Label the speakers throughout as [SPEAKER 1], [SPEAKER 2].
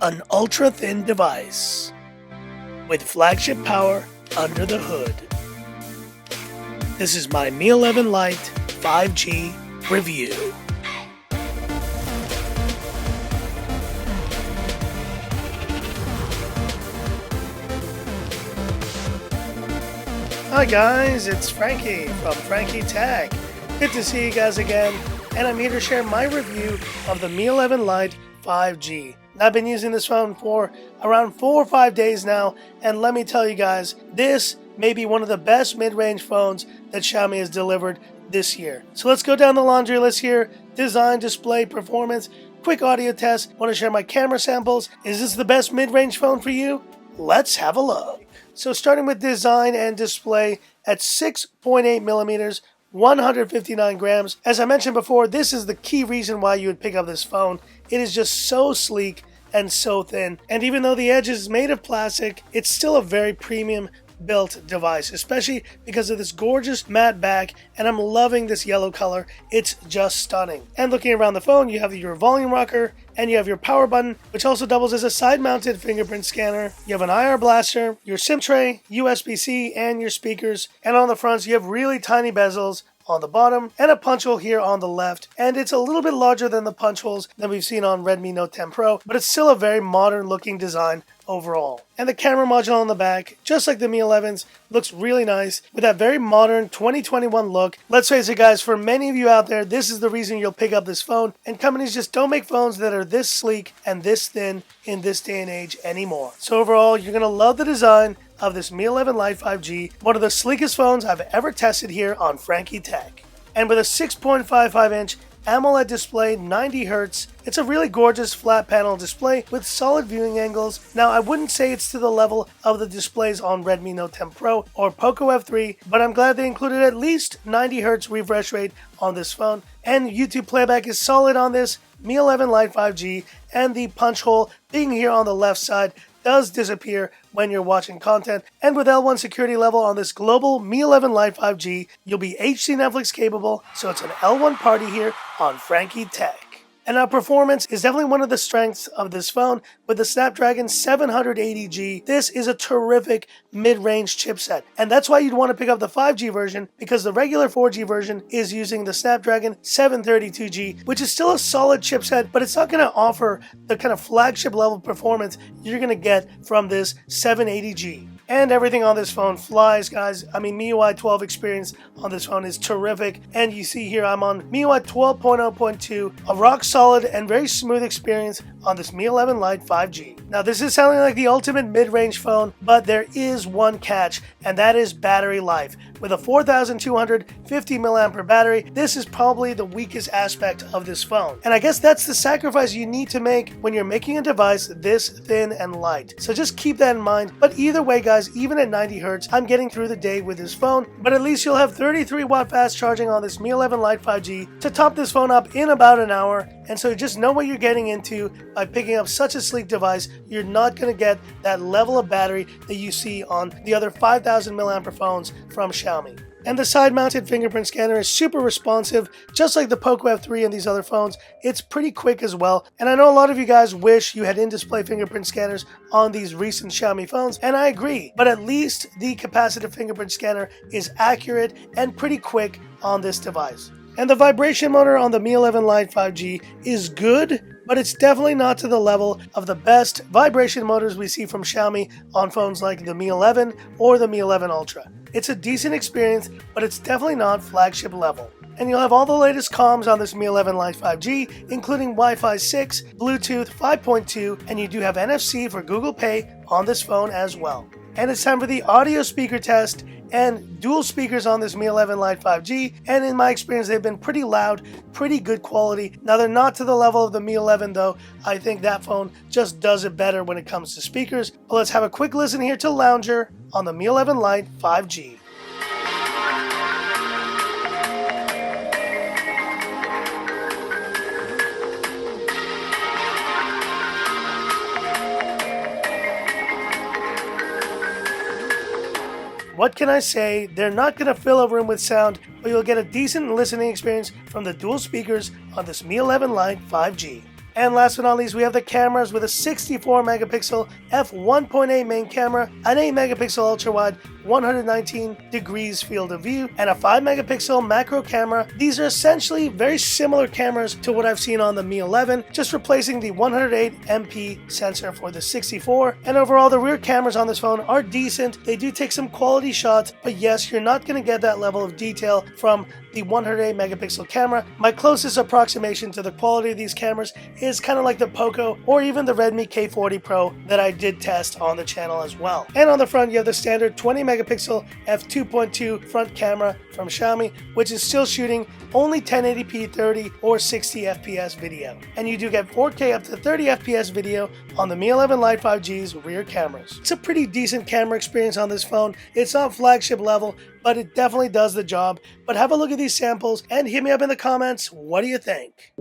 [SPEAKER 1] An ultra-thin device with flagship power under the hood. This is my Mi 11 Lite 5G review. Hi guys, it's Frankie from Frankie Tech. Good to see you guys again, and I'm here to share my review of the Mi 11 Lite 5G. I've been using this phone for around 4 or 5 days now, and let me tell you guys, this may be one of the best mid-range phones that Xiaomi has delivered this year. So let's go down the laundry list here. Design, display, performance, quick audio test. Want to share my camera samples? Is this the best mid-range phone for you? Let's have a look. So starting with design and display at 6.8 millimeters, 159 grams. As I mentioned before, this is the key reason why you would pick up this phone. It is just so sleek and so thin. And even though the edge is made of plastic, it's still a very premium built device, especially because of this gorgeous matte back, and I'm loving this yellow color. It's just stunning. And looking around the phone, you have your volume rocker and you have your power button, which also doubles as a side-mounted fingerprint scanner. You have an IR blaster, your SIM tray, USB-C, and your speakers. And on the fronts, you have really tiny bezels on the bottom and a punch hole here on the left, and it's a little bit larger than the punch holes that we've seen on Redmi Note 10 Pro, but it's still a very modern looking design overall. And the camera module on the back, just like the Mi 11s, looks really nice with that very modern 2021 look. Let's face it guys, for many of you out there, this is the reason you'll pick up this phone, and companies just don't make phones that are this sleek and this thin in this day and age anymore. So overall, you're going to love the design of this Mi 11 Lite 5G, one of the sleekest phones I've ever tested here on Frankie Tech. And with a 6.55-inch AMOLED display, 90 Hz, it's a really gorgeous flat panel display with solid viewing angles. Now, I wouldn't say it's to the level of the displays on Redmi Note 10 Pro or Poco F3, but I'm glad they included at least 90 Hz refresh rate on this phone. And YouTube playback is solid on this Mi 11 Lite 5G, and the punch hole being here on the left side does disappear when you're watching content. And with L1 security level on this global Mi 11 Lite 5G, you'll be HD Netflix capable, so it's an L1 party here on Frankie Tech. And our performance is definitely one of the strengths of this phone with the Snapdragon 780G. This is a terrific mid-range chipset, and that's why you'd want to pick up the 5G version, because the regular 4G version is using the Snapdragon 732G, which is still a solid chipset, but it's not going to offer the kind of flagship level performance you're going to get from this 780G. And everything on this phone flies, guys. I mean, MIUI 12 experience on this phone is terrific. And you see here, I'm on MIUI 12.0.2, a rock solid and very smooth experience on this Mi 11 Lite 5G. Now, this is sounding like the ultimate mid-range phone, but there is one catch, and that is battery life. With a 4,250 mAh battery, this is probably the weakest aspect of this phone. And I guess that's the sacrifice you need to make when you're making a device this thin and light. So just keep that in mind. But either way, guys, even at 90 Hz, I'm getting through the day with this phone. But at least you'll have 33 watt fast charging on this Mi 11 Lite 5G to top this phone up in about an hour. And so just know what you're getting into by picking up such a sleek device. You're not going to get that level of battery that you see on the other 5,000 mAh phones from Xiaomi. And the side-mounted fingerprint scanner is super responsive, just like the Poco F3 and these other phones. It's pretty quick as well. And I know a lot of you guys wish you had in-display fingerprint scanners on these recent Xiaomi phones, and I agree. But at least the capacitive fingerprint scanner is accurate and pretty quick on this device. And the vibration motor on the Mi 11 Lite 5G is good, but it's definitely not to the level of the best vibration motors we see from Xiaomi on phones like the Mi 11 or the Mi 11 Ultra. It's a decent experience, but it's definitely not flagship level. And you'll have all the latest comms on this Mi 11 Lite 5G, including Wi-Fi 6, Bluetooth 5.2, and you do have NFC for Google Pay on this phone as well. And it's time for the audio speaker test, and dual speakers on this Mi 11 Lite 5G, and in my experience they've been pretty loud, pretty good quality. Now they're not to the level of the Mi 11 though. I think that phone just does it better when it comes to speakers. But let's have a quick listen here to Lounger on the Mi 11 Lite 5G. What can I say? They're not going to fill a room with sound, but you'll get a decent listening experience from the dual speakers on this Mi 11 Lite 5G. And last but not least, we have the cameras with a 64 megapixel f1.8 main camera, an 8 megapixel ultra wide, 119 degrees field of view, and a 5 megapixel macro camera. These are essentially very similar cameras to what I've seen on the Mi 11, just replacing the 108 MP sensor for the 64. And overall, the rear cameras on this phone are decent. They do take some quality shots, but yes, you're not going to get that level of detail from the 108 megapixel camera. My closest approximation to the quality of these cameras is kind of like the Poco or even the Redmi K40 Pro that I did test on the channel as well. And on the front, you have the standard 20 megapixel f2.2 front camera from Xiaomi, which is still shooting only 1080p 30 or 60 fps video. And you do get 4K up to 30 fps video on the Mi 11 Lite 5G's rear cameras. It's a pretty decent camera experience on this phone. It's not flagship level, but it definitely does the job. But have a look at these samples and hit me up in the comments. What do you think?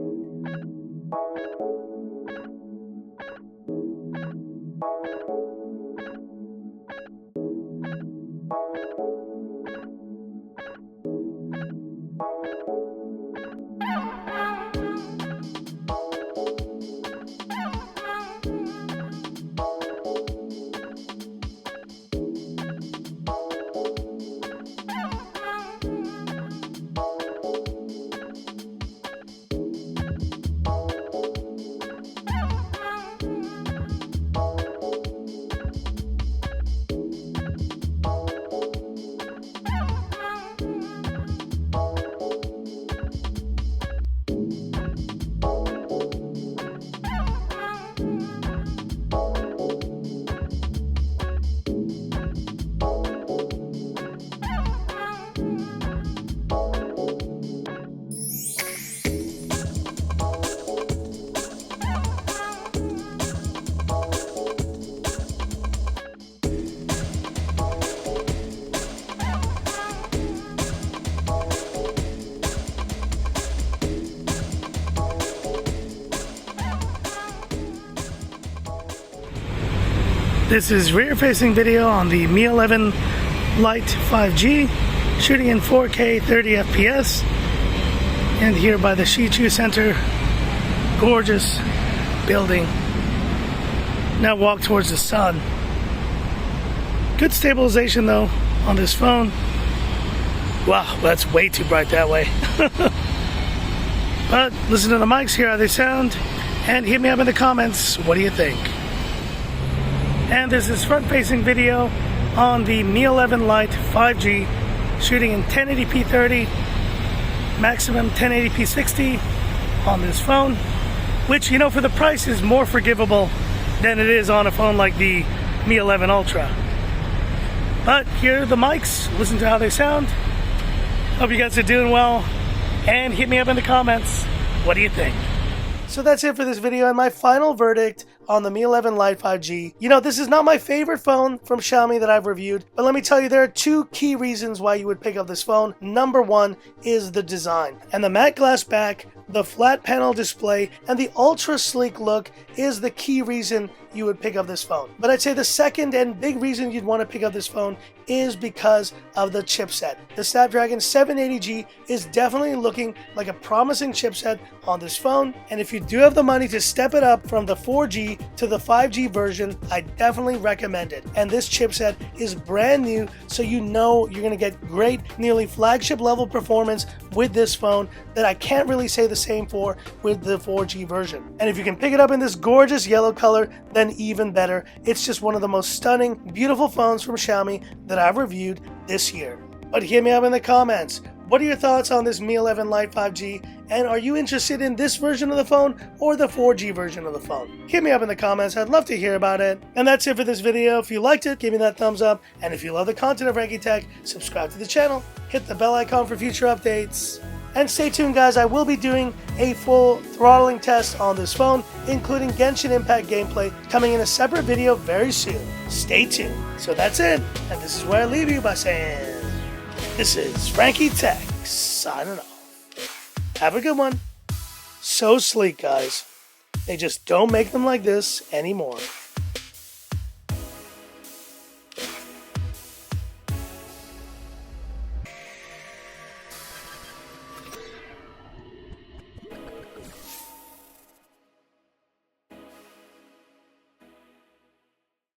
[SPEAKER 1] This is rear-facing video on the Mi 11 Lite 5G, shooting in 4K 30 FPS, and here by the Shichu Center, gorgeous building. Now walk towards the sun. Good stabilization though on this phone. Wow, that's way too bright that way. But listen to the mics, hear how they sound, and hit me up in the comments. What do you think? And this is front-facing video on the Mi 11 Lite 5G, shooting in 1080p 30, maximum 1080p 60 on this phone, which, you know, for the price is more forgivable than it is on a phone like the Mi 11 Ultra. But here are the mics, listen to how they sound. Hope you guys are doing well, and hit me up in the comments. What do you think? So that's it for this video and my final verdict on the Mi 11 Lite 5G. You know, this is not my favorite phone from Xiaomi that I've reviewed, but let me tell you, there are two key reasons why you would pick up this phone. Number one is the design. And the matte glass back, the flat panel display, and the ultra sleek look is the key reason you would pick up this phone. But I'd say the second and big reason you'd want to pick up this phone is because of the chipset. The Snapdragon 780G is definitely looking like a promising chipset on this phone, and if you do have the money to step it up from the 4G to the 5G version, I definitely recommend it. And this chipset is brand new, so you know you're going to get great, nearly flagship level performance with this phone that I can't really say the same for with the 4G version. And if you can pick it up in this gorgeous yellow color, then even better. It's just one of the most stunning, beautiful phones from Xiaomi that I've reviewed this year. But hit me up in the comments. What are your thoughts on this Mi 11 Lite 5G? And are you interested in this version of the phone or the 4G version of the phone? Hit me up in the comments. I'd love to hear about it. And that's it for this video. If you liked it, give me that thumbs up. And if you love the content of Frankie Tech, subscribe to the channel, hit the bell icon for future updates. And stay tuned, guys. I will be doing a full throttling test on this phone, including Genshin Impact gameplay, coming in a separate video very soon. Stay tuned. So that's it. And this is where I leave you by saying, this is Frankie Tech, signing off. Have a good one. So sleek, guys. They just don't make them like this anymore.